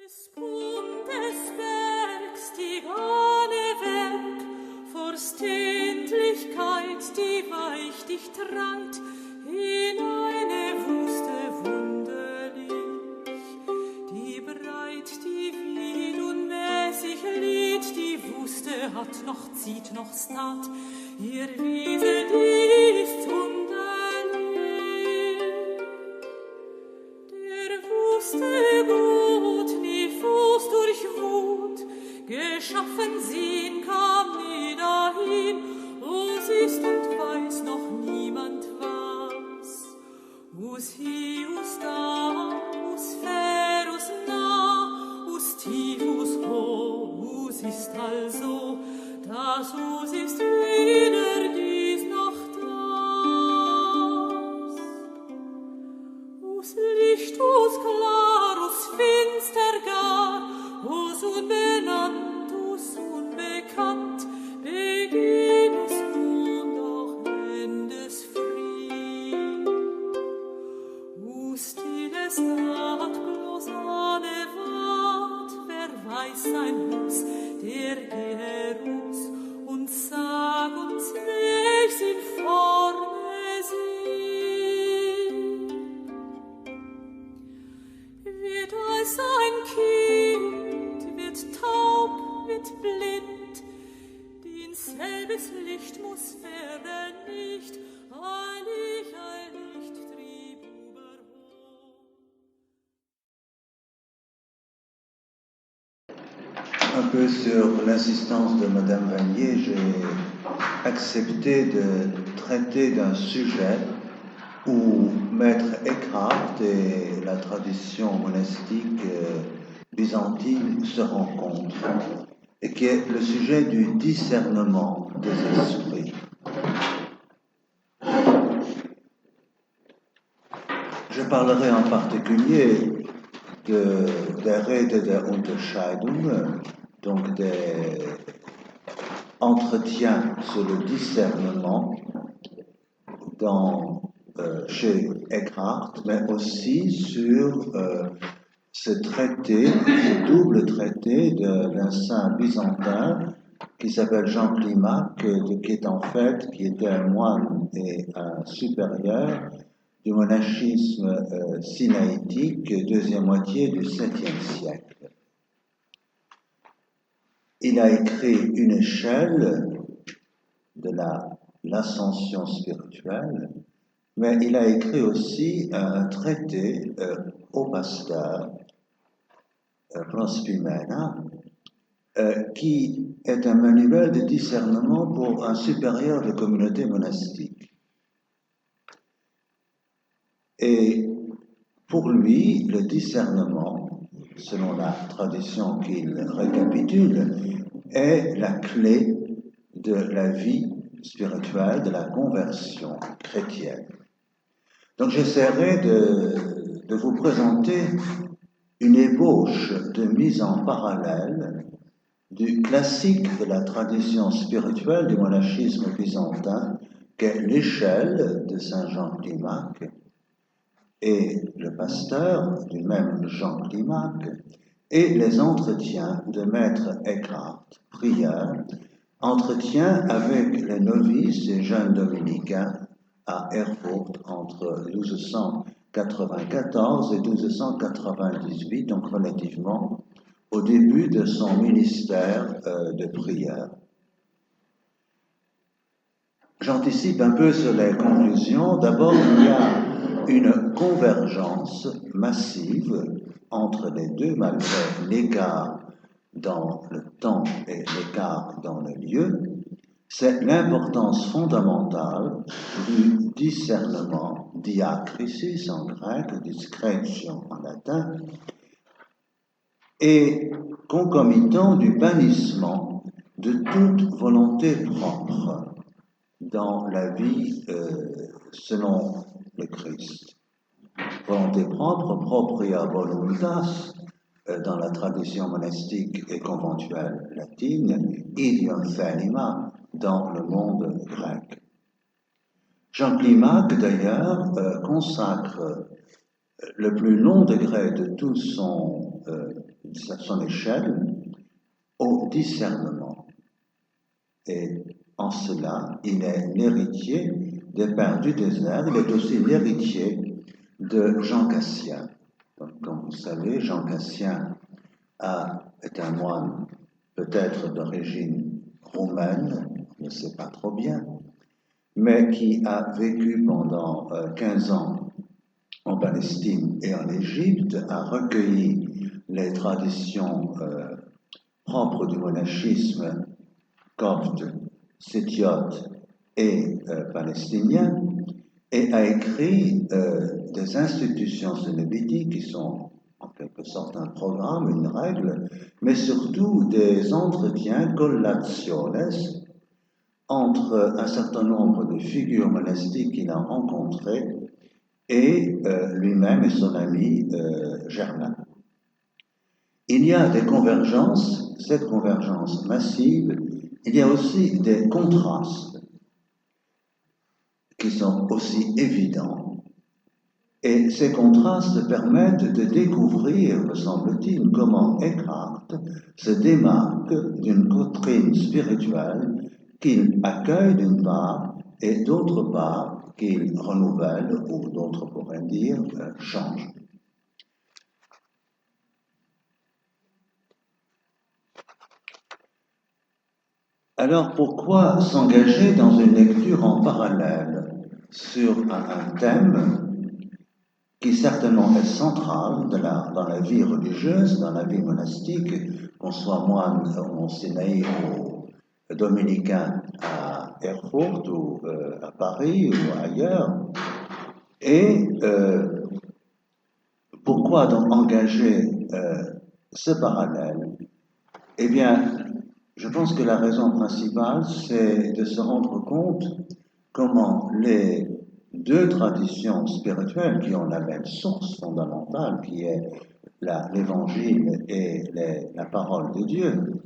Des Bundes Bergs die wahre Werk, Forständlichkeit, die weich dich treibt, in eine Wüste wunderlich, die breit, die weit unmäßig lied, die Wüste hat noch zieht noch statt, ihr Wiese, die ist wunderlich, der Wüste gut, nie Fuß durchwut, geschaffen sehen kam nie dahin, us ist und weiß noch niemand was, us hi, us da, us fair, us nah, us tief, us hoch, us ist also, das us ist weder dies noch das, us Licht, us klar, us finster gar, us unbenannt, us unbekannt, beginn es nun, doch end es fried. Us stilles Nacht bloß eine Wart, wer weiß sein Hus, der gehe Ruß, und sag uns, welch in Forme sind. Wird als ein Kind, wird taub, wird blind, din selbes Licht muss werden nicht, ein Licht trieb überhoch. Un peu sur l'insistance de Madame Vanier, j'ai accepté de traiter d'un sujet où Maître Eckhart et la tradition monastique byzantine se rencontrent, et qui est le sujet du discernement des esprits. Je parlerai en particulier der Rede der Unterscheidung, donc des entretiens sur le discernement chez Eckhart, mais aussi sur ce traité, ce double traité d'un saint byzantin qui s'appelle Jean Climac, qui était un moine et un supérieur du monachisme sinaïtique, deuxième moitié du 7e siècle. Il a écrit une échelle de l'ascension spirituelle, mais il a écrit aussi un traité au pasteur, Prospimena, qui est un manuel de discernement pour un supérieur de communauté monastique. Et pour lui, le discernement, selon la tradition qu'il récapitule, est la clé de la vie spirituelle, de la conversion chrétienne. Donc j'essaierai de vous présenter une ébauche de mise en parallèle du classique de la tradition spirituelle du monachisme byzantin, qu'est l'échelle de Saint Jean Climac, et le pasteur du même Jean Climac, et les entretiens de Maître Eckhart, prière, entretien avec les novices et jeunes dominicains à Erfurt entre 1294 et 1298, donc relativement au début de son ministère de prière. J'anticipe un peu sur les conclusions. D'abord, il y a une convergence massive entre les deux, malgré l'écart dans le temps et l'écart dans le lieu. C'est l'importance fondamentale du discernement, diakrisis en grec, discrétion en latin, et concomitant du bannissement de toute volonté propre dans la vie selon le Christ. Volonté propre, propria voluntas, dans la tradition monastique et conventuelle latine, idiom thenima dans le monde grec. Jean Climac, d'ailleurs, consacre le plus long degré de tout son son échelle au discernement. Et en cela, il est l'héritier des pères du désert, il est aussi l'héritier de Jean Cassien. Donc, comme vous savez, Jean Cassien est un moine peut-être d'origine roumaine, on ne sait pas trop bien, mais qui a vécu pendant 15 ans en Palestine et en Égypte, a recueilli les traditions propres du monachisme copte, sétiote et palestinien, et a écrit des institutions célébritiques qui sont en quelque sorte un programme, une règle, mais surtout des entretiens, collationes, entre un certain nombre de figures monastiques qu'il a rencontrées et lui-même et son ami Germain. Il y a des convergences, cette convergence massive, il y a aussi des contrastes qui sont aussi évidents. Et ces contrastes permettent de découvrir, me semble-t-il, comment Eckhart se démarque d'une doctrine spirituelle qu'il accueille d'une part et d'autre part qu'il renouvelle, ou d'autres pourraient dire change. Alors pourquoi s'engager dans une lecture en parallèle sur un thème qui certainement est central dans la vie religieuse, dans la vie monastique, qu'on soit moine ou enseignant ou dominicain à Erfurt ou à Paris ou ailleurs. Et pourquoi donc engager ce parallèle? Eh bien, je pense que la raison principale, c'est de se rendre compte comment les deux traditions spirituelles qui ont la même source fondamentale, qui est l'Évangile et la parole de Dieu,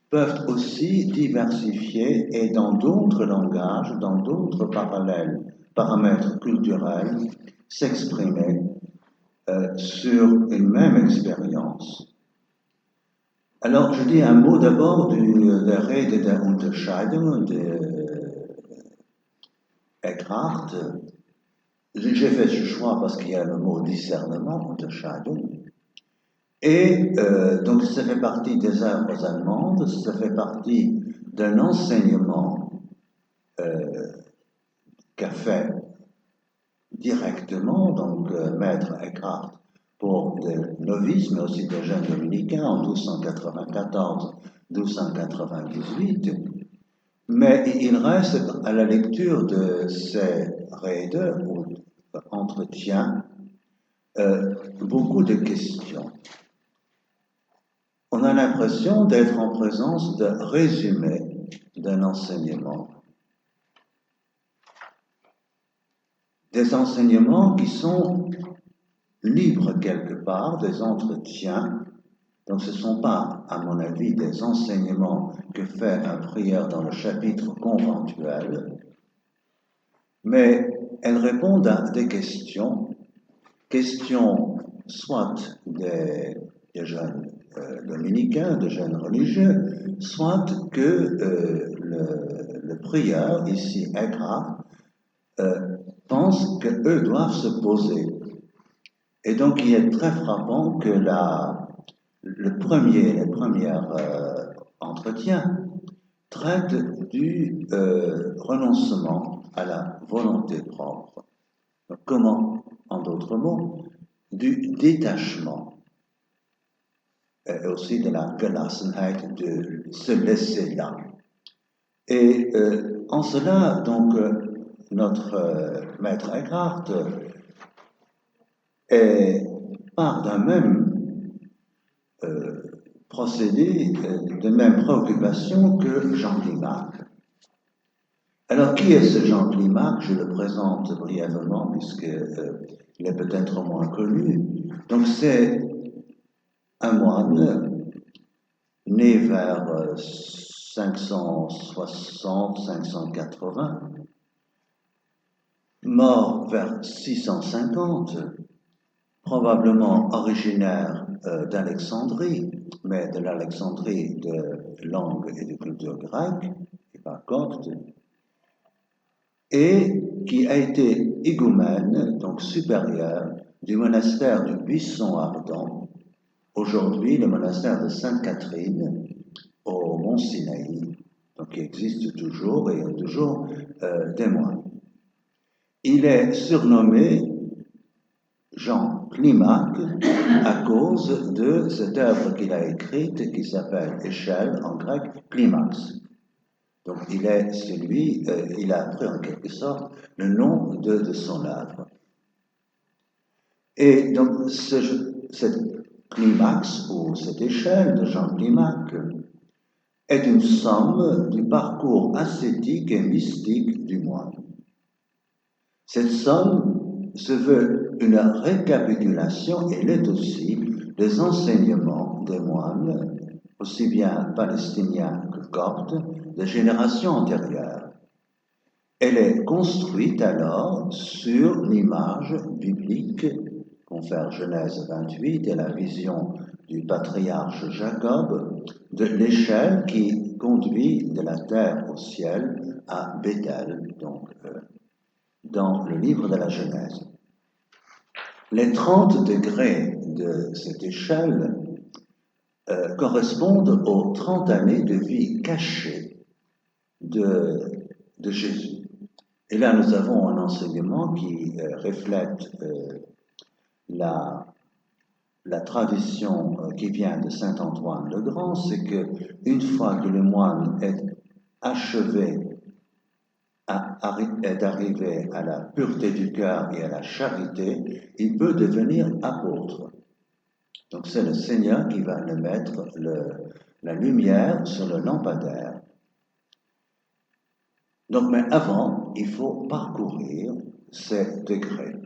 peuvent aussi diversifier et dans d'autres langages, dans d'autres paramètres culturels, s'exprimer sur une même expérience. Alors, je dis un mot d'abord der Rede der Unterscheidung de Eckhart. J'ai fait ce choix parce qu'il y a le mot discernement, Unterscheidung. Et donc, ça fait partie des œuvres allemandes, ça fait partie d'un enseignement qu'a fait directement, donc Maître Eckhart, pour des novices, mais aussi des jeunes dominicains en 1294-1298. Mais il reste à la lecture de ces Rede ou entretiens beaucoup de questions. On a l'impression d'être en présence d'un résumé d'un enseignement. Des enseignements qui sont libres quelque part, des entretiens. Donc ce ne sont pas, à mon avis, des enseignements que fait un prieur dans le chapitre conventuel, mais elles répondent à des questions soit des jeunes dominicains, des jeunes religieux, soit que le prieur, ici Eckhart, pense qu'eux doivent se poser. Et donc il est très frappant que les premiers entretiens traitent du renoncement à la volonté propre. Donc, comment, en d'autres mots, du détachement et aussi de la Gelassenheit, de se laisser là. Et en cela, donc, notre maître Eckhart part d'un même procédé, de même préoccupation que Jean Climac. Alors, qui est ce Jean Climac? Je le présente brièvement, puisqu'il est peut-être moins connu. Donc, c'est un moine né vers 560-580, mort vers 650, probablement originaire d'Alexandrie, mais de l'Alexandrie de langue et de culture grecque, et pas copte, et qui a été higoumène, donc supérieur, du monastère du Buisson Ardent, aujourd'hui le monastère de Sainte-Catherine, au Mont Sinaï, donc qui existe toujours et il y a toujours des moines. Il est surnommé Jean Climac à cause de cette œuvre qu'il a écrite qui s'appelle Échelle en grec Climax. Donc il est celui, il a pris en quelque sorte le nom de son œuvre. Et donc cette climax ou cette échelle de Jean Climac est une somme du parcours ascétique et mystique du moine. Cette somme se veut une récapitulation, et l'est aussi, des enseignements des moines, aussi bien palestiniens que coptes, de générations antérieures. Elle est construite alors sur l'image biblique, confère Genèse 28 et la vision du patriarche Jacob, de l'échelle qui conduit de la terre au ciel à Bethel, donc dans le livre de la Genèse. Les 30 degrés de cette échelle correspondent aux 30 années de vie cachée de Jésus. Et là, nous avons un enseignement qui reflète la tradition qui vient de saint Antoine le Grand, c'est que une fois que le moine est achevé, est arrivé à la pureté du cœur et à la charité, il peut devenir apôtre. Donc c'est le Seigneur qui va le mettre la lumière sur le lampadaire. Donc, mais avant, il faut parcourir ces degrés.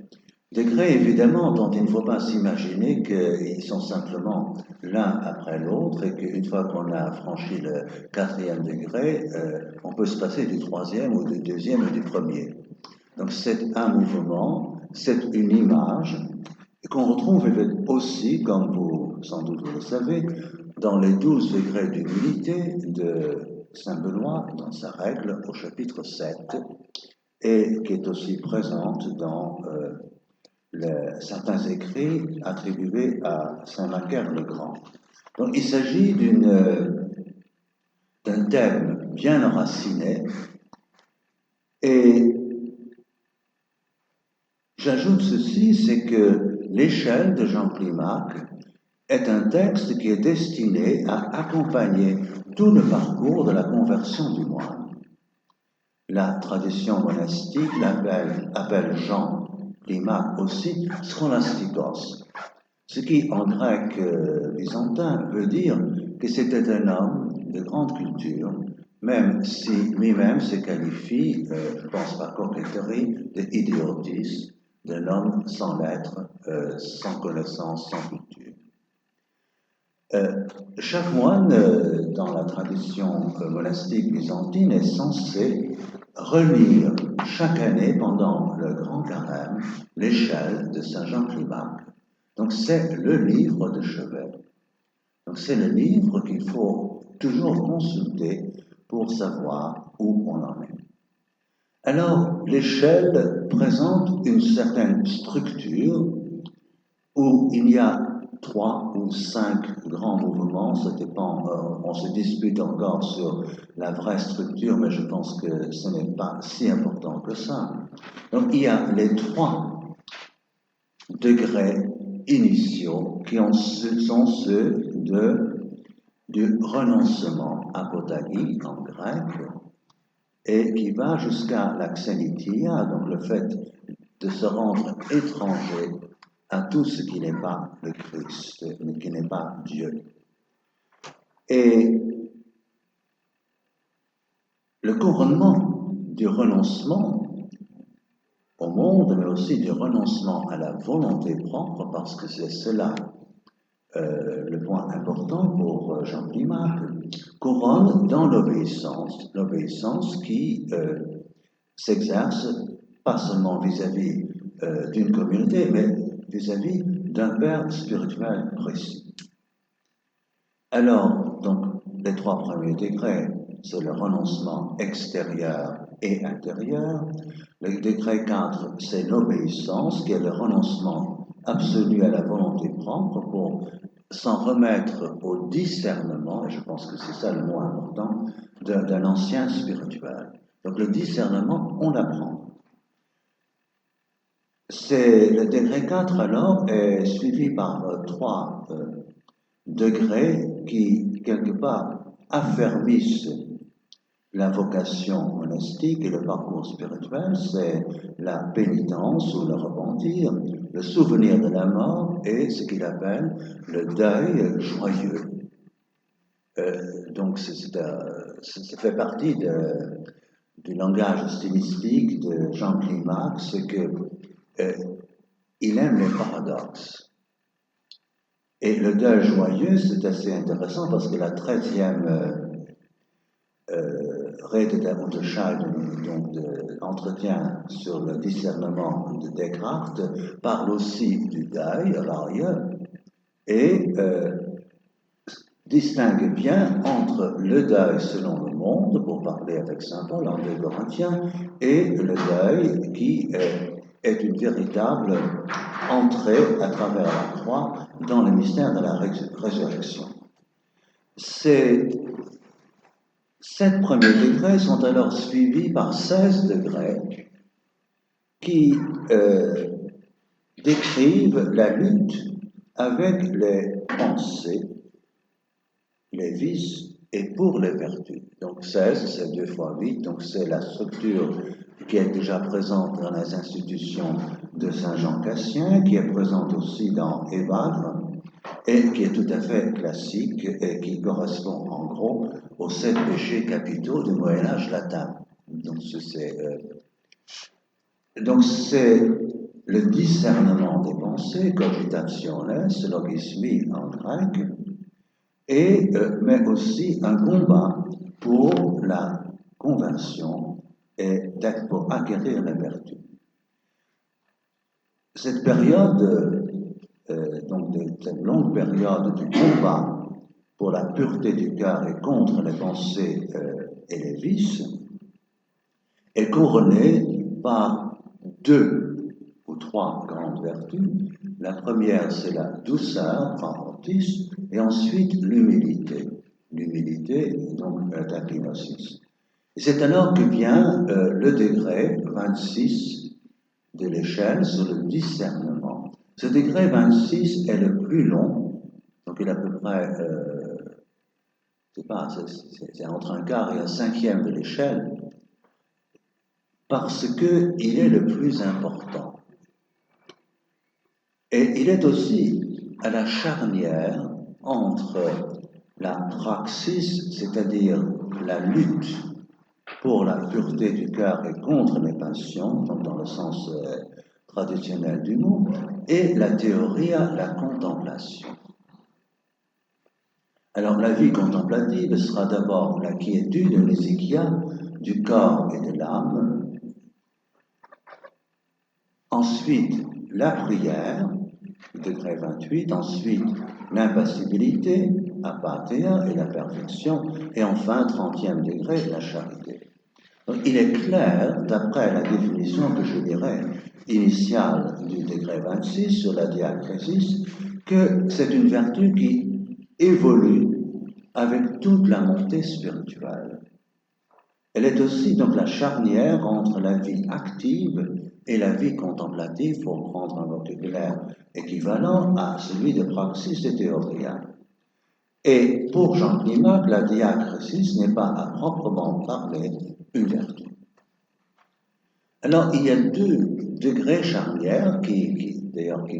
Degrés, évidemment, dont il ne faut pas s'imaginer qu'ils sont simplement l'un après l'autre et qu'une fois qu'on a franchi le 4e degré, on peut se passer du 3e ou du 2e ou du 1er. Donc, c'est un mouvement, c'est une image qu'on retrouve aussi, comme vous, sans doute vous le savez, dans les 12 degrés d'humilité de Saint-Benoît, dans sa règle au chapitre 7, et qui est aussi présente dans certains écrits attribués à Saint-Macaire le Grand. Donc il s'agit d'un thème bien enraciné, et j'ajoute ceci, c'est que l'échelle de Jean Climac est un texte qui est destiné à accompagner tout le parcours de la conversion du moine. La tradition monastique appelle Jean Climac aussi scholastikos, ce qui en grec byzantin veut dire que c'était un homme de grande culture, même si lui-même se qualifie, je pense par coquetterie, d'idiotis, d'un homme sans lettres, sans connaissance, sans culture. Chaque moine, dans la tradition monastique byzantine, est censé relire chaque année, pendant le grand carême, l'échelle de Saint Jean Climac. Donc c'est le livre de chevet. Donc c'est le livre qu'il faut toujours consulter pour savoir où on en est. Alors l'échelle présente une certaine structure où il y a 3 ou 5 grands mouvements, ça dépend, on se dispute encore sur la vraie structure, mais je pense que ce n'est pas si important que ça. Donc il y a les 3 degrés initiaux qui sont ceux du renoncement, apotagie en grec, et qui va jusqu'à la xenitia, donc le fait de se rendre étranger à tout ce qui n'est pas le Christ, mais qui n'est pas Dieu. Et le couronnement du renoncement au monde, mais aussi du renoncement à la volonté propre, parce que c'est cela le point important pour Jean Climac, couronne dans l'obéissance qui s'exerce pas seulement vis-à-vis d'une communauté, mais vis-à-vis d'un père spirituel précis. Alors, donc, les trois premiers degrés, c'est le renoncement extérieur et intérieur. Le degré 4, c'est l'obéissance, qui est le renoncement absolu à la volonté propre pour s'en remettre au discernement, et je pense que c'est ça le mot important, d'un ancien spirituel. Donc le discernement, on l'apprend. C'est le degré 4 alors est suivi par trois degrés qui, quelque part, affermissent la vocation monastique et le parcours spirituel. C'est la pénitence ou le repentir, le souvenir de la mort et ce qu'il appelle le deuil joyeux. Donc ça fait partie du langage stylistique de Jean Climac, c'est que il aime les paradoxes. Et le deuil joyeux, c'est assez intéressant parce que la 13e Rede der Unterscheidung, donc entretien sur le discernement de Descartes, parle aussi du deuil, Reue, et distingue bien entre le deuil selon le monde, pour parler avec saint Paul en 2 Corinthiens, et le deuil qui est une véritable entrée à travers la croix dans le mystère de la résurrection. Ces 7 premiers degrés sont alors suivis par 16 degrés qui décrivent la lutte avec les pensées, les vices et pour les vertus. Donc 16, c'est 2 fois 8, donc c'est la structure qui est déjà présente dans les institutions de Saint Jean Cassien, qui est présente aussi dans Évagre, et qui est tout à fait classique et qui correspond en gros aux 7 péchés capitaux du Moyen-Âge latin. Donc c'est le discernement des pensées, cogitationes, logismi en grec, mais aussi un combat pour la conversion et pour acquérir la vertu. Cette période, donc cette longue période du combat pour la pureté du cœur et contre les pensées et les vices, est couronnée par 2 ou 3 grandes vertus. La première, c'est la douceur, francotis, et ensuite l'humilité. L'humilité, donc la tapinosis. Et c'est alors que vient le degré 26 de l'échelle sur le discernement. Ce degré 26 est le plus long, donc il est à peu près, c'est entre un quart et un cinquième de l'échelle, parce qu'il est le plus important. Et il est aussi à la charnière entre la praxis, c'est-à-dire la lutte pour la pureté du cœur et contre les passions, donc dans le sens traditionnel du mot, et la théorie, la contemplation. Alors la vie contemplative sera d'abord la quiétude, l'hésikia, du corps et de l'âme. Ensuite, la prière, degré 28, ensuite l'impassibilité, apatheia et la perfection, et enfin, 30e degré, la charité. Donc, il est clair, d'après la définition que je dirais initiale du degré 26 sur la diacrésis, que c'est une vertu qui évolue avec toute la montée spirituelle. Elle est aussi donc la charnière entre la vie active et la vie contemplative, pour prendre un vocabulaire équivalent à celui de praxis et théoria. Et pour Jean Climac, la diacrésis n'est pas à proprement parler une vertu. Alors, il y a 2 degrés charnières qui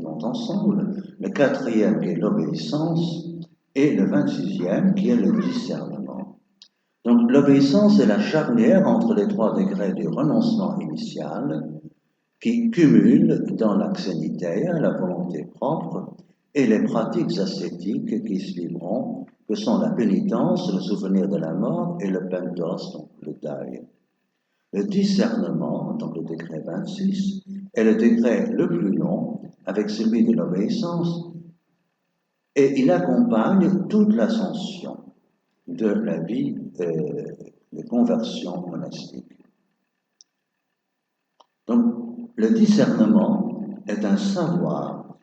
vont ensemble. Le 4e qui est l'obéissance et le 26e qui est le discernement. Donc, l'obéissance est la charnière entre les 3 degrés du renoncement initial qui cumule dans l'axénitaire, la volonté propre, et les pratiques ascétiques qui suivront, que sont la pénitence, le souvenir de la mort, et le pentos, donc le deuil. Le discernement, donc le degré 26, est le degré le plus long, avec celui de l'obéissance, et il accompagne toute l'ascension de la vie de conversion monastique. Donc, le discernement est un savoir,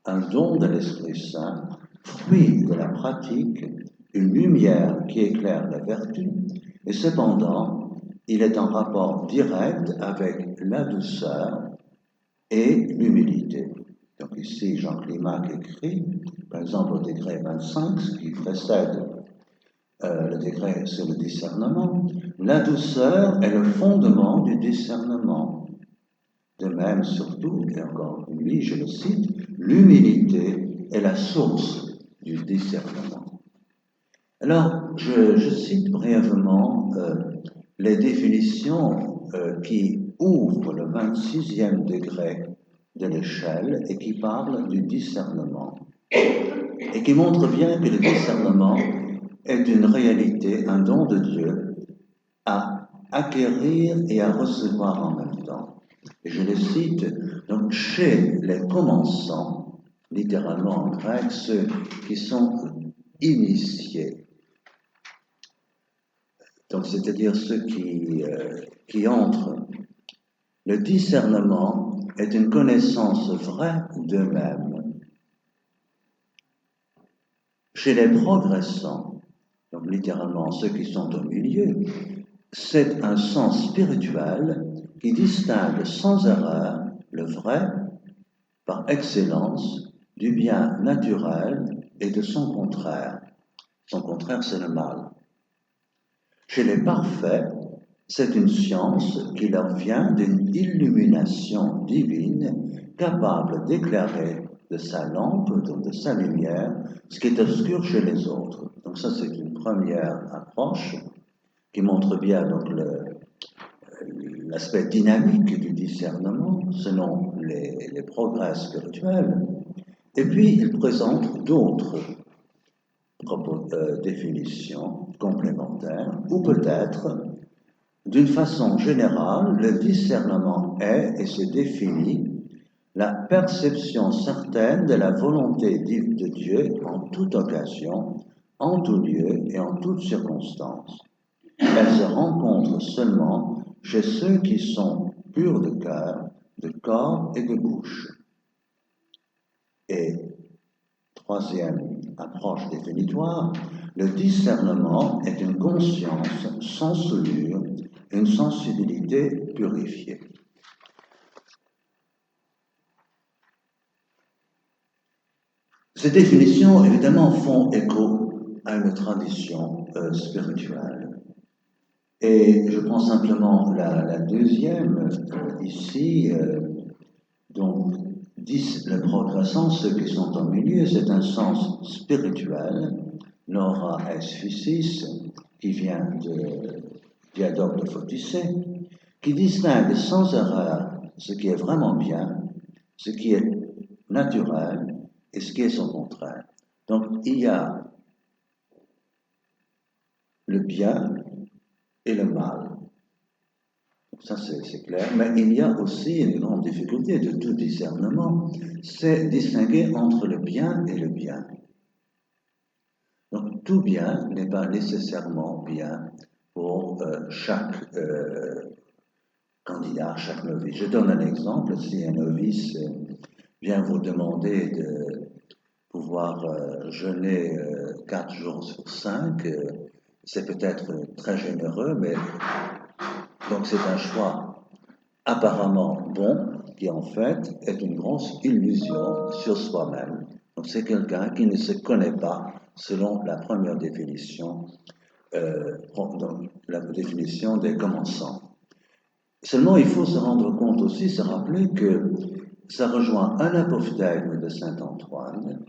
un don de l'Esprit Saint, fruit de la pratique, une lumière qui éclaire la vertu, et cependant, il est en rapport direct avec la douceur et l'humilité. Donc ici, Jean Climac écrit, par exemple au degré 25, ce qui précède le degré sur le discernement, la douceur est le fondement du discernement. De même, surtout, et encore lui, je le cite, l'humilité est la source du discernement. Alors, je cite brièvement les définitions qui ouvrent le 26e degré de l'échelle et qui parlent du discernement et qui montrent bien que le discernement est une réalité, un don de Dieu à acquérir et à recevoir en même temps. Et je les cite, donc chez les commençants, littéralement en grec, ceux qui sont initiés, donc c'est-à-dire ceux qui entrent, le discernement est une connaissance vraie d'eux-mêmes. Chez les progressants, donc littéralement ceux qui sont au milieu, c'est un sens spirituel qui distingue sans erreur le vrai, par excellence, du bien naturel et de son contraire. Son contraire, c'est le mal. Chez les parfaits, c'est une science qui leur vient d'une illumination divine capable d'éclairer de sa lampe, donc de sa lumière, ce qui est obscur chez les autres. Donc ça, c'est une première approche qui montre bien donc l'aspect dynamique du discernement selon les progrès spirituels. Et puis, il présente d'autres définitions complémentaires, ou peut-être, d'une façon générale, le discernement est et se définit la perception certaine de la volonté de Dieu en toute occasion, en tout lieu et en toute circonstance. Elle se rencontre seulement chez ceux qui sont purs de cœur, de corps et de bouche. Et troisième approche définitoire, le discernement est une conscience sans souillure, une sensibilité purifiée. Ces définitions, évidemment, font écho à une tradition spirituelle. Et je prends simplement la deuxième, ici, donc, disent le progressant, ceux qui sont au milieu, c'est un sens spirituel, Nora es physis, qui vient de Diadoque de Photissée, qui distingue sans erreur ce qui est vraiment bien, ce qui est naturel et ce qui est son contraire. Donc, il y a le bien et le mal. Ça, c'est clair. Mais il y a aussi une grande difficulté de tout discernement, c'est distinguer entre le bien et le bien. Donc, tout bien n'est pas nécessairement bien pour chaque candidat, chaque novice. Je donne un exemple. Si un novice vient vous demander de pouvoir jeûner 4 jours sur 5, c'est peut-être très généreux, mais donc c'est un choix apparemment bon, qui en fait est une grosse illusion sur soi-même. Donc c'est quelqu'un qui ne se connaît pas selon la première définition, donc la définition des commençants. Seulement, il faut se rendre compte aussi, se rappeler que ça rejoint un apophthegme de saint Antoine,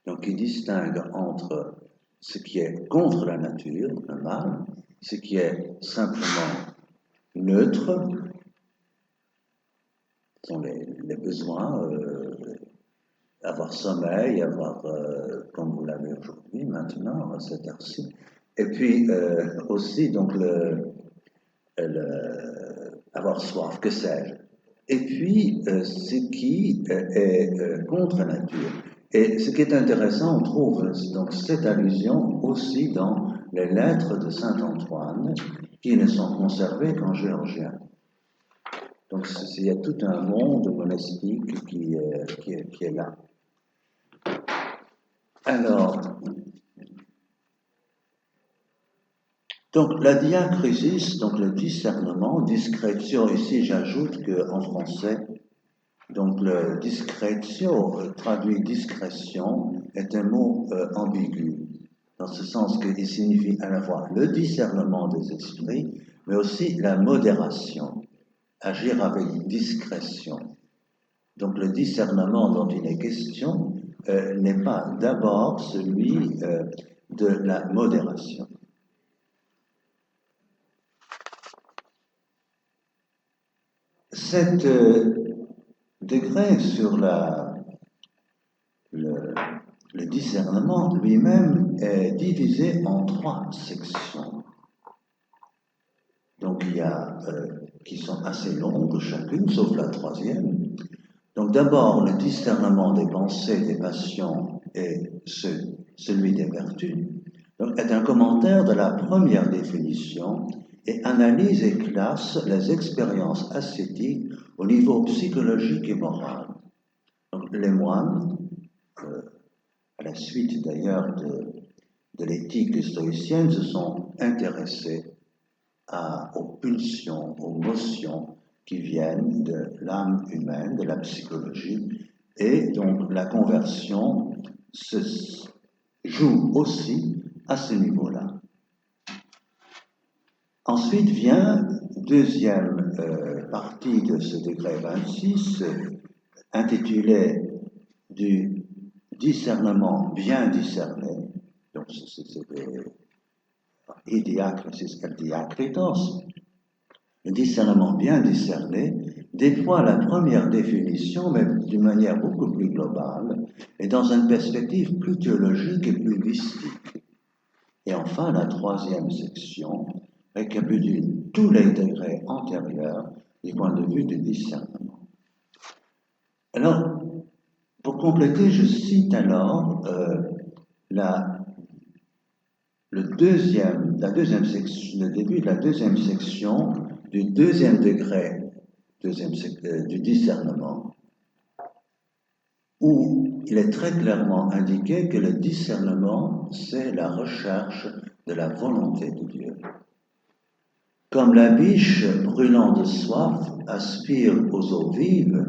donc qui distingue entre ce qui est contre la nature, le mal, ce qui est simplement neutre, sont les besoins, avoir sommeil, avoir, comme vous l'avez aujourd'hui, maintenant, à cette heure-ci, et puis aussi donc avoir soif, que sais-je. et puis ce qui est contre nature. Et ce qui est intéressant, on trouve donc cette allusion aussi dans les lettres de saint Antoine, qui ne sont conservées qu'en géorgien. Donc il y a tout un monde monastique qui est là. Alors, donc la diakrisis, donc le discernement, discretio, ici j'ajoute qu'en français, donc le discretio, traduit discrétion, est un mot ambigu, dans ce sens qu'il signifie à la fois le discernement des esprits, mais aussi la modération, agir avec discrétion. Donc le discernement dont il est question n'est pas d'abord celui de la modération. Cet degré sur le discernement lui-même est divisé en 3 sections. Donc il y a qui sont assez longues chacune, sauf la 3e. Donc d'abord le discernement des pensées, des passions et celui des vertus. Donc, est un commentaire de la première définition et analyse et classe les expériences ascétiques au niveau psychologique et moral. Donc, les moines, à la suite d'ailleurs de l'éthique stoïcienne, se sont intéressés aux pulsions, aux motions qui viennent de l'âme humaine, de la psychologie, et donc la conversion se joue aussi à ce niveau-là. Ensuite vient deuxième partie de ce degré 26, intitulée du discernement bien discerné. Donc c'est idiakrisis et diakritos. Le discernement bien discerné déploie la première définition, mais d'une manière beaucoup plus globale, et dans une perspective plus théologique et plus mystique. Et enfin, la 3e section récapitule tous les degrés antérieurs du point de vue du discernement. Alors, pour compléter, je cite alors le début de la 2e section du 2e degré du discernement, où il est très clairement indiqué que le discernement, c'est la recherche de la volonté de Dieu. Comme la biche brûlant de soif aspire aux eaux vives,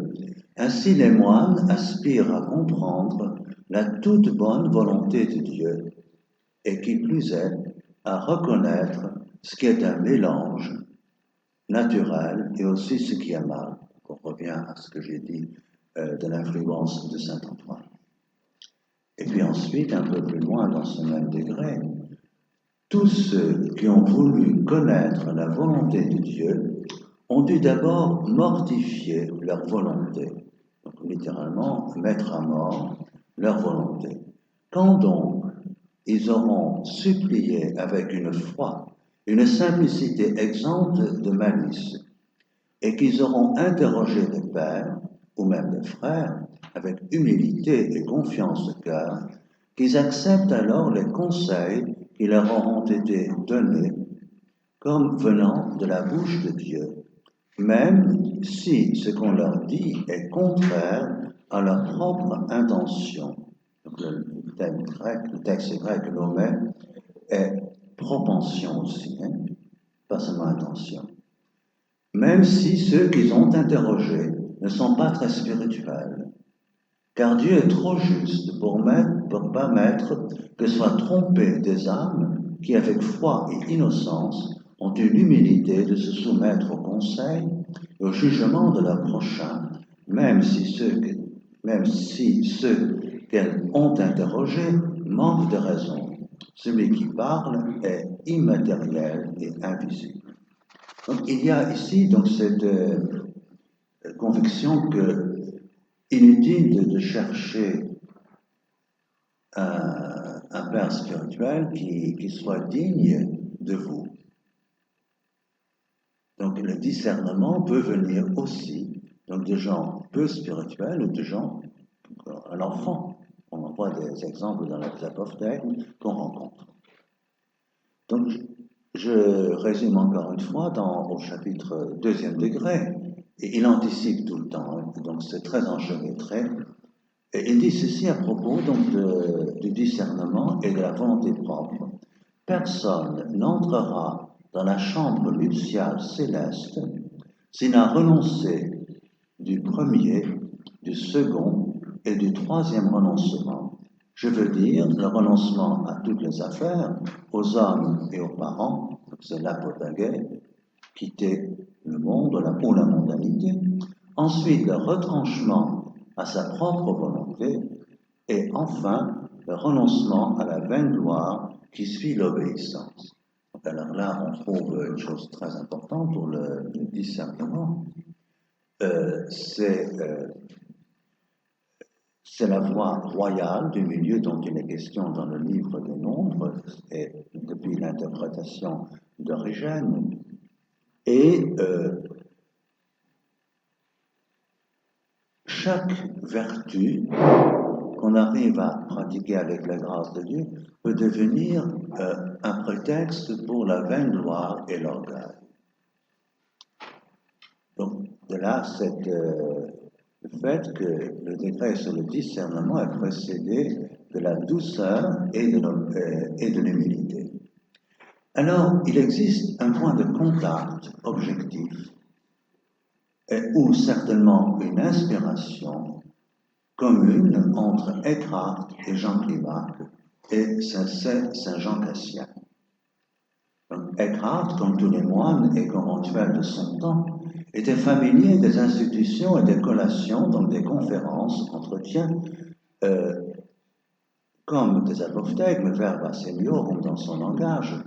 ainsi les moines aspirent à comprendre la toute bonne volonté de Dieu, et qui plus est, à reconnaître ce qui est un mélange naturel et aussi ce qui est mal. On revient à ce que j'ai dit de l'influence de saint Antoine. Et puis ensuite, un peu plus loin dans ce même degré, tous ceux qui ont voulu connaître la volonté de Dieu ont dû d'abord mortifier leur volonté, donc littéralement mettre à mort leur volonté. Quand donc ils auront supplié avec une foi, une simplicité exempte de malice, et qu'ils auront interrogé des pères ou même des frères avec humilité et confiance de cœur, qu'ils acceptent alors les conseils qui leur auront été donnés comme venant de la bouche de Dieu, même si ce qu'on leur dit est contraire à leur propre intention. Donc le texte grec nommé est propension aussi, pas seulement intention. Même si ceux qu'ils ont interrogés ne sont pas très spirituels, car Dieu est trop juste pour permettre que soient trompées des âmes qui, avec foi et innocence, ont eu l'humilité de se soumettre au conseil et au jugement de leur prochain, même si ceux qu'elles ont interrogés manquent de raison. Celui qui parle est immatériel et invisible. Donc il y a ici donc cette conviction que inutile de chercher un père spirituel qui soit digne de vous. Donc le discernement peut venir aussi Donc de gens peu spirituels ou de gens, un enfant. On en voit des exemples dans les apophthegmes qu'on rencontre. Donc je résume encore une fois au chapitre 2e degré, et il anticipe tout le temps, hein, donc c'est très enchevêtré. Et il dit ceci à propos donc du discernement et de la volonté propre. Personne n'entrera dans la chambre nuptiale céleste s'il n'a renoncé du premier, du second et du troisième renoncement. Je veux dire le renoncement à toutes les affaires, aux hommes et aux parents, c'est l'apotagé, quitter le monde ou la mondanité. Ensuite, le retranchement à sa propre volonté. Et enfin, le renoncement à la vaine gloire qui suit l'obéissance. Alors là, on trouve une chose très importante pour le discernement. C'est la voie royale du milieu dont il est question dans le livre des Nombres, et depuis l'interprétation d'Origène. Et chaque vertu qu'on arrive à pratiquer avec la grâce de Dieu peut devenir un prétexte pour la vaine gloire et l'orgueil. Donc, de là, le fait que le décret sur le discernement est précédé de la douceur et de l'humilité. Alors, il existe un point de contact objectif, ou certainement une inspiration commune entre Eckhart et Jean Climac, et c'est Saint Jean Cassien. Donc, Eckhart, comme tous les moines et conventuels de son temps, était familier des institutions et des collations, donc des conférences, entretiens, comme des apophthegmes, verba seniorum dans son langage,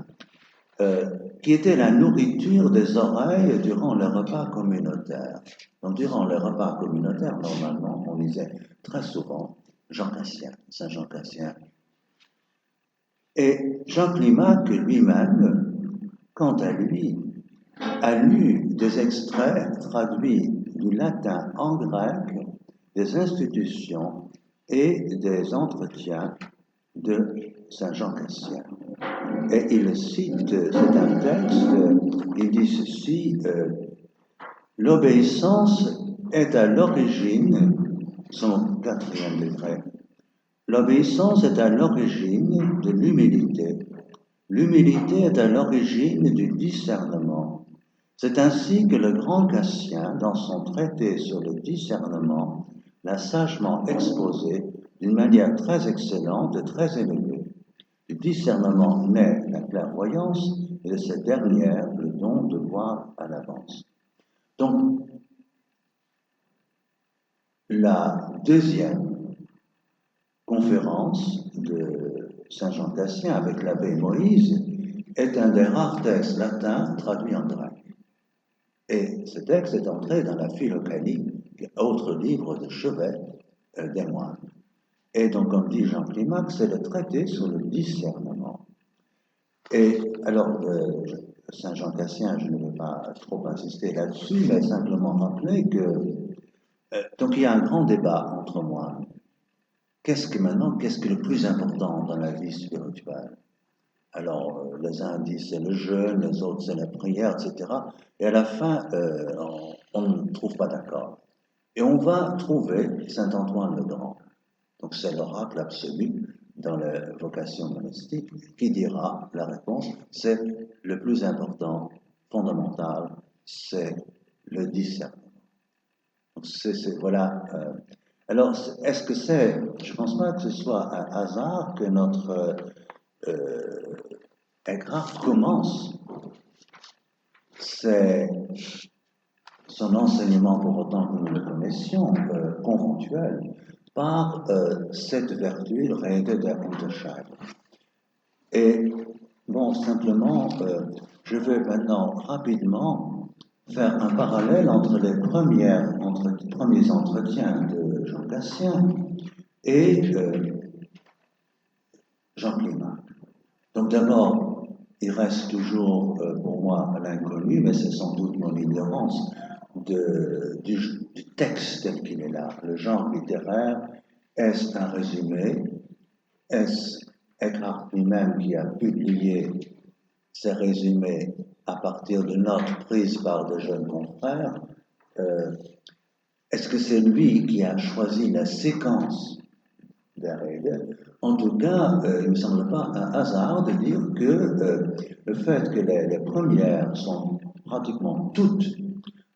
qui étaient la nourriture des oreilles durant les repas communautaires. Donc, durant les repas communautaires, normalement, on lisait très souvent Jean Cassien, Saint Jean Cassien. Et Jean Climac lui-même, quant à lui, a lu des extraits traduits du latin en grec des institutions et des entretiens de Saint Jean Cassien. Et il cite, c'est un texte, il dit ceci, l'obéissance est à l'origine, son 4e degré, l'obéissance est à l'origine de l'humilité. L'humilité est à l'origine du discernement. C'est ainsi que le grand Cassien, dans son traité sur le discernement, l'a sagement exposé d'une manière très excellente et très élevée. Du discernement naît la clairvoyance et de cette dernière le don de voir à l'avance. Donc, la deuxième conférence de Saint Jean Cassien avec l'abbé Moïse est un des rares textes latins traduits en grec. Et ce texte est entré dans la Philokalie, autre livre de chevet des moines. Et donc, comme dit Jean Climac, c'est le traité sur le discernement. Et alors, Saint Jean Cassien, je ne vais pas trop insister là-dessus, mais simplement rappeler que donc il y a un grand débat entre moines. Qu'est-ce que le plus important dans la vie spirituelle? Alors, les uns disent c'est le jeûne, les autres c'est la prière, etc. Et à la fin, on ne trouve pas d'accord. Et on va trouver Saint Antoine le Grand. Donc c'est l'oracle absolu dans la vocation monastique qui dira la réponse, c'est le plus important, fondamental, c'est le discernement. Donc voilà. Alors, est-ce que je ne pense pas que ce soit un hasard que notre Eckhart commence son enseignement, pour autant que nous le connaissions, conventuel, par cette vertu, Rede der Unterscheidung. Et bon, simplement, je vais maintenant rapidement faire un parallèle entre les premiers entretiens de Jean Cassien et Jean Climac. Donc d'abord, il reste toujours pour moi l'inconnu, mais c'est sans doute mon ignorance, du texte tel qu'il est là. Le genre littéraire, est-ce un résumé? Est-ce Eckhart lui-même qui a publié ces résumés à partir de notes prises par de jeunes confrères? Est-ce que c'est lui qui a choisi la séquence des règles? En tout cas, il ne me semble pas un hasard de dire que le fait que les premières sont pratiquement toutes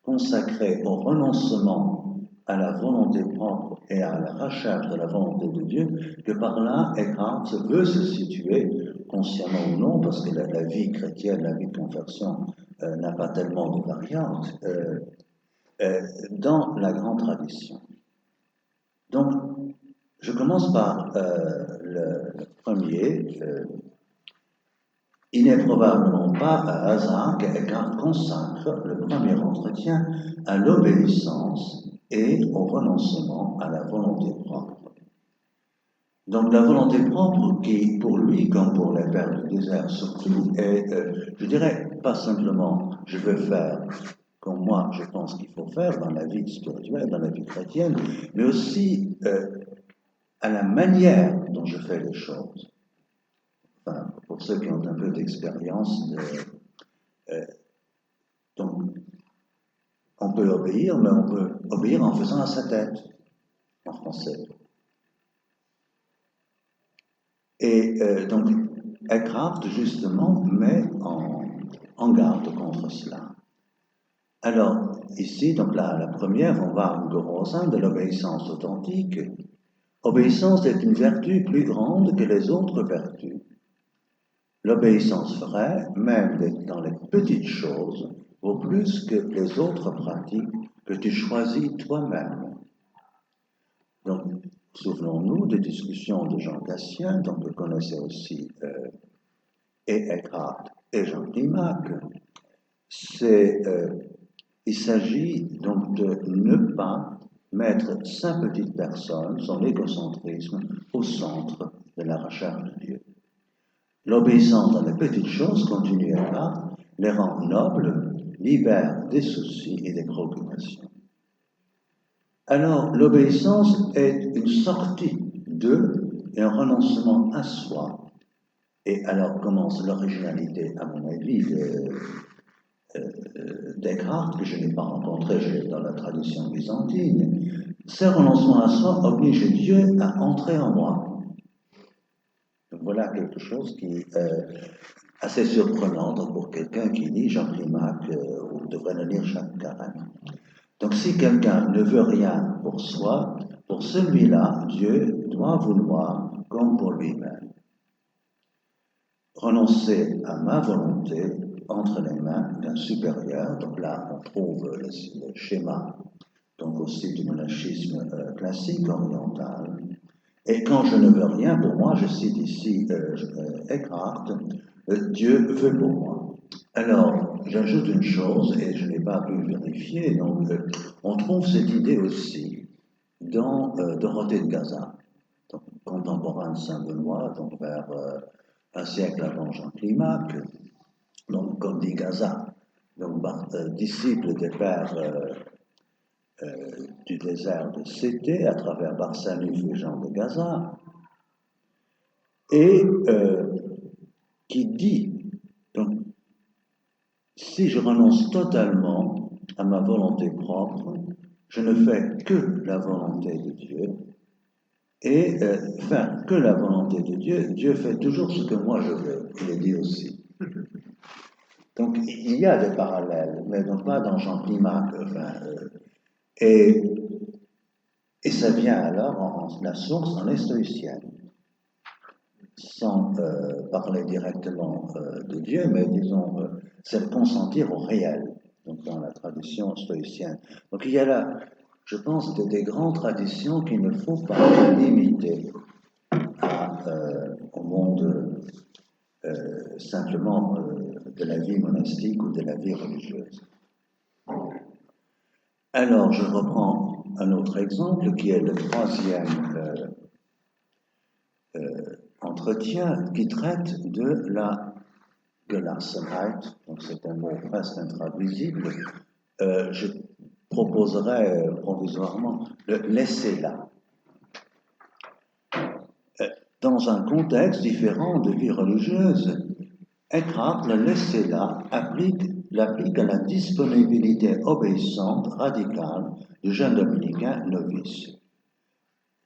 consacrées au renoncement à la volonté propre et à la recherche de la volonté de Dieu, que par là, Eckhart veut se situer, consciemment ou non, parce que la vie chrétienne, la vie de conversion n'a pas tellement de variantes, dans la grande tradition. Donc, je commence par le premier. Il n'est probablement pas un hasard qu'Eckhart consacre le premier entretien à l'obéissance et au renoncement à la volonté propre. Donc la volonté propre qui, pour lui, comme pour les pères du désert surtout, est, je dirais, pas simplement « je veux faire » comme moi je pense qu'il faut faire dans la vie spirituelle, dans la vie chrétienne, mais aussi à la manière dont je fais les choses. Enfin, pour ceux qui ont un peu d'expérience, donc on peut obéir, mais on peut obéir en faisant à sa tête, en français. Et donc Eckhart, justement, met en garde contre cela. Alors, ici, donc la première, on va de l'obéissance authentique. Obéissance est une vertu plus grande que les autres vertus. L'obéissance vraie, même dans les petites choses, vaut plus que les autres pratiques que tu choisis toi-même. Donc, souvenons-nous des discussions de Jean Cassien, dont vous connaissez aussi et Eckhart et Jean Climac. Il s'agit donc de ne pas mettre sa petite personne, son égocentrisme, au centre de la recherche de Dieu. L'obéissance dans les petites choses, continue Eckhart, les rend nobles, libère des soucis et des préoccupations. Alors, l'obéissance est une sortie de et un renoncement à soi. Et alors commence l'originalité, à mon avis, Descartes, que je n'ai pas rencontré dans la tradition byzantine. Ce renoncement à soi oblige Dieu à entrer en moi. Donc voilà quelque chose qui est assez surprenant pour quelqu'un qui lit Jean Climac ou devrait le lire chaque carême. Donc si quelqu'un ne veut rien pour soi, pour celui-là, Dieu doit vouloir comme pour lui-même. Renoncer à ma volonté entre les mains d'un supérieur. Donc là, on trouve le schéma donc aussi du monachisme classique oriental. Et quand je ne veux rien pour moi, je cite ici Eckhart, Dieu veut pour moi. Alors, j'ajoute une chose, et je n'ai pas pu vérifier, donc on trouve cette idée aussi dans Dorothée de Gaza, donc, contemporain de Saint-Benoît, donc vers un siècle avant Jean Climac, donc comme dit Gaza, donc disciple des pères du désert de Sété à travers Barsanuph et Jean de Gaza, et qui dit, donc, si je renonce totalement à ma volonté propre, je ne fais que la volonté de Dieu, et faire que la volonté de Dieu, Dieu fait toujours ce que moi je veux, il le dit aussi. Donc il y a des parallèles, mais non pas dans Jean Climac, enfin, et ça vient alors, la source en est stoïcienne, sans parler directement de Dieu, mais disons, c'est le consentir au réel, donc dans la tradition stoïcienne. Donc il y a là, je pense, des grandes traditions qu'il ne faut pas limiter au monde simplement de la vie monastique ou de la vie religieuse. Alors, je reprends un autre exemple qui est le troisième entretien qui traite de la Gelassenheit, donc c'est un mot presque intraduisible. Je proposerais provisoirement le laisser là. Dans un contexte différent de vie religieuse, Eckhart, le laisser là, l'applique à la disponibilité obéissante radicale du jeune dominicain novice.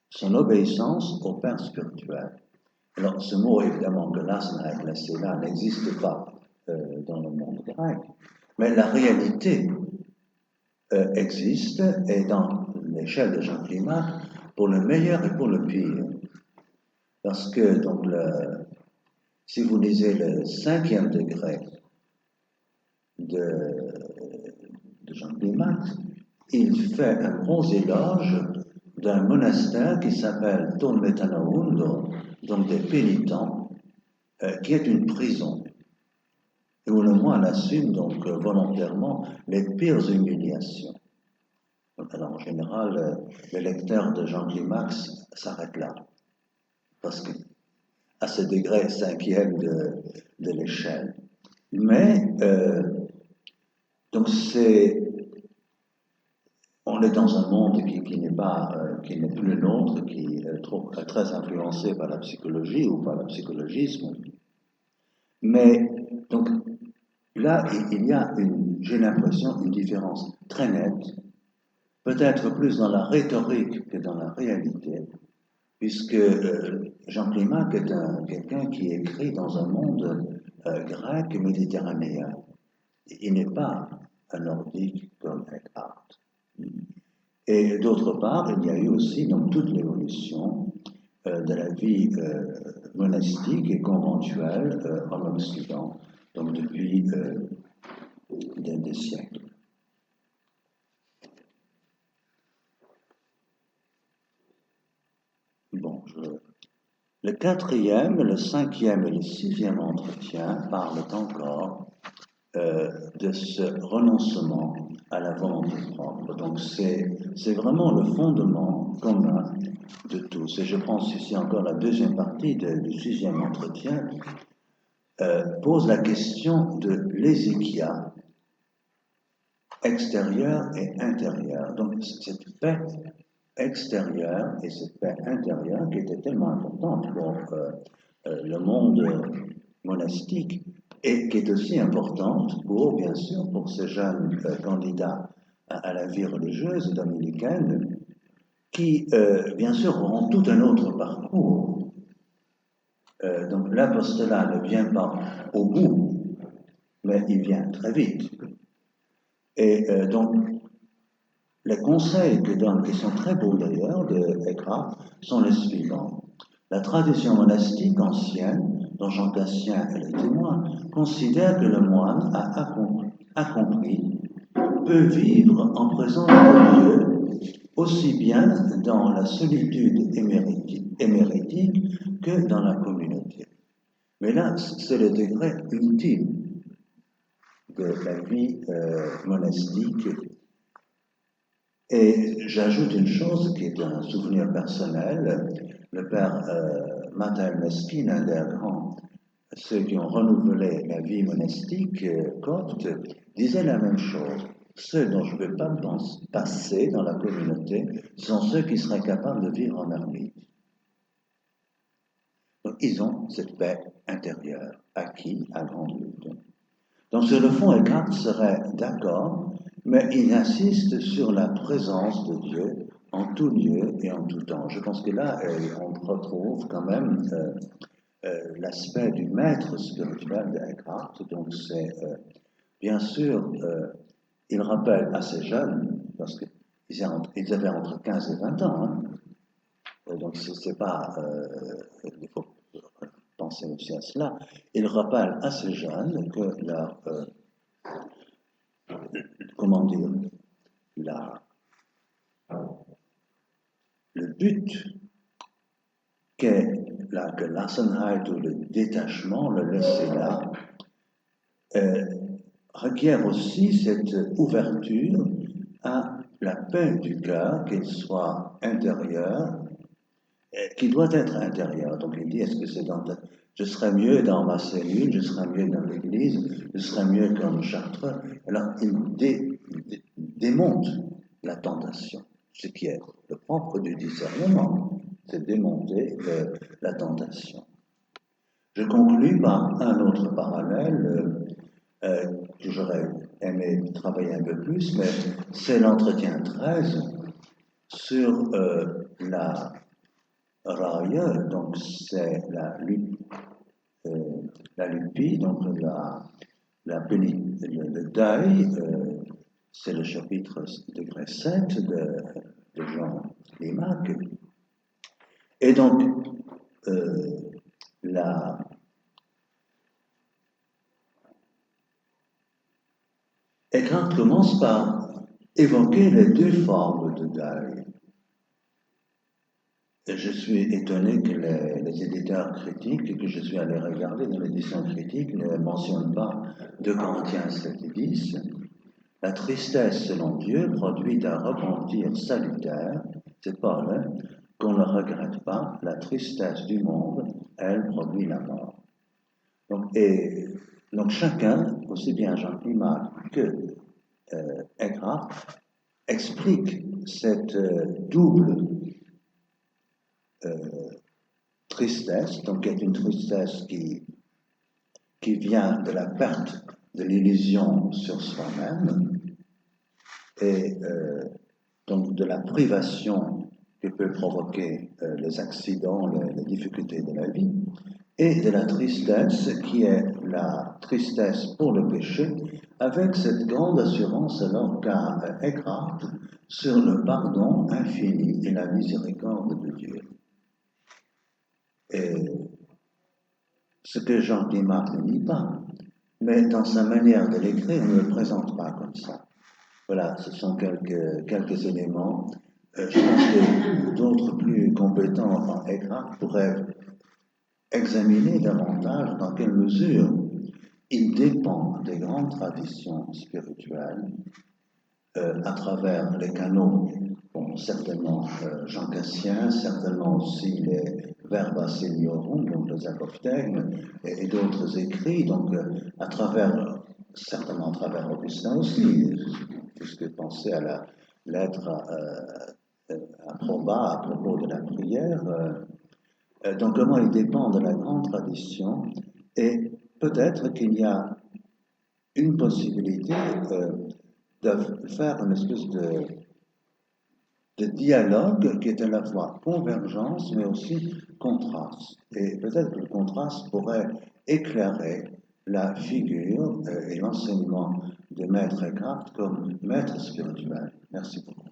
Son obéissance au Père spirituel. Alors, ce mot, évidemment, que l'asnaï, laisser là, n'existe pas dans le monde grec, mais la réalité existe, et dans l'échelle de Jean Climac, pour le meilleur et pour le pire. Parce que, donc, si vous lisez le 5e degré de Jean Climac, il fait un gros éloge d'un monastère qui s'appelle Ton Metanaundo, donc des pénitents, qui est une prison, et où le moine assume donc volontairement les pires humiliations. Alors en général, le lecteur de Jean Climac s'arrête là, parce que à ce degré 5e de l'échelle. Mais donc on est dans un monde qui n'est plus le nôtre, qui est très influencé par la psychologie ou par le psychologisme. Mais donc là, il y a j'ai l'impression, une différence très nette, peut-être plus dans la rhétorique que dans la réalité, puisque Jean Climac est quelqu'un qui écrit dans un monde grec et méditerranéen. Il n'est pas un nordique comme Eckhart. Et d'autre part, il y a eu aussi donc toute l'évolution de la vie monastique et conventuelle en Occident, donc depuis des siècles. Bon, le 4e, le 5e et le 6e entretien parlent encore de ce renoncement à la volonté propre. Donc c'est vraiment le fondement commun de tous. Et je pense ici encore la deuxième partie du 6e entretien pose la question de l'hésychia extérieure et intérieure. Donc cette paix extérieure et cette paix intérieure qui était tellement importante pour le monde monastique et qui est aussi importante bien sûr, pour ces jeunes candidats à la vie religieuse dominicaine qui, bien sûr, auront tout un autre parcours. Donc l'apostolat ne vient pas au bout, mais il vient très vite. Et donc, les conseils que donne, qui sont très beaux d'ailleurs, de Eckhart, sont les suivants. La tradition monastique ancienne, dont Jean Cassien est le témoin, considère que le moine accompli peut vivre en présence de Dieu aussi bien dans la solitude éméritique que dans la communauté. Mais là, c'est le degré ultime de la vie monastique. Et j'ajoute une chose qui est un souvenir personnel. Le père Matthew Meskin, un des grands, ceux qui ont renouvelé la vie monastique copte, disait la même chose. Ceux dont je ne peux pas passer dans la communauté sont ceux qui seraient capables de vivre en ermite. Donc ils ont cette paix intérieure, acquis à grande lutte. Donc sur le fond, Eckhart serait d'accord, mais il insiste sur la présence de Dieu en tout lieu et en tout temps. Je pense que là, on retrouve quand même l'aspect du maître spirituel d'Eckhart. Donc c'est, bien sûr, il rappelle à ces jeunes, parce qu'ils avaient entre 15 et 20 ans, hein, donc c'est pas, il faut penser aussi à cela, il rappelle à ces jeunes que leur, comment dire, le but que l'Assenheit ou le détachement, le laisser là, requiert aussi cette ouverture à la paix du cœur, qu'elle soit intérieure, qui doit être intérieure. Donc il dit, est-ce que c'est je serais mieux dans ma cellule, je serais mieux dans l'église, je serais mieux comme Chartreux. Alors il démonte la tentation. Ce qui est le propre du discernement, c'est démonter la tentation. Je conclus par un autre parallèle que j'aurais aimé travailler un peu plus, mais c'est l'entretien 13 sur la raya, donc c'est la lupie, donc le deuil, c'est le chapitre degré 7 de Jean Limac. Et donc, Eckhart commence par évoquer les deux formes de deuil. Et je suis étonné que les éditeurs critiques, que je suis allé regarder dans l'édition critique, ne mentionnent pas 2 Corinthiens 7 et 10. La tristesse, selon Dieu, produit un repentir salutaire, c'est Paul, hein, qu'on ne regrette pas. La tristesse du monde, elle, produit la mort. Donc chacun, aussi bien Jean Limac que Eckhart, explique cette double tristesse, donc qui est une tristesse qui vient de la perte de l'illusion sur soi-même et donc de la privation que peut provoquer les accidents, les difficultés de la vie, et de la tristesse qui est la tristesse pour le péché, avec cette grande assurance alors qu'a Eckhart sur le pardon infini et la miséricorde de Dieu. Et ce que Jean Limac ne dit pas, mais dans sa manière de l'écrire, ne le présente pas comme ça. Voilà, ce sont quelques éléments. Je pense que d'autres plus compétents en Eckhart pourraient examiner davantage dans quelle mesure il dépend des grandes traditions spirituelles à travers les canons, bon, certainement Jean Cassien, certainement aussi les Verba Seniorum, donc les apophthegmes, et d'autres écrits, donc certainement à travers Augustin aussi, puisque pensez à la lettre à Proba à propos de la prière. Donc comment il dépend de la grande tradition, et peut-être qu'il y a une possibilité de faire une espèce de dialogue qui est à la fois convergence mais aussi contraste. Et peut-être que le contraste pourrait éclairer la figure et l'enseignement de Maître Eckhart comme maître spirituel. Merci beaucoup.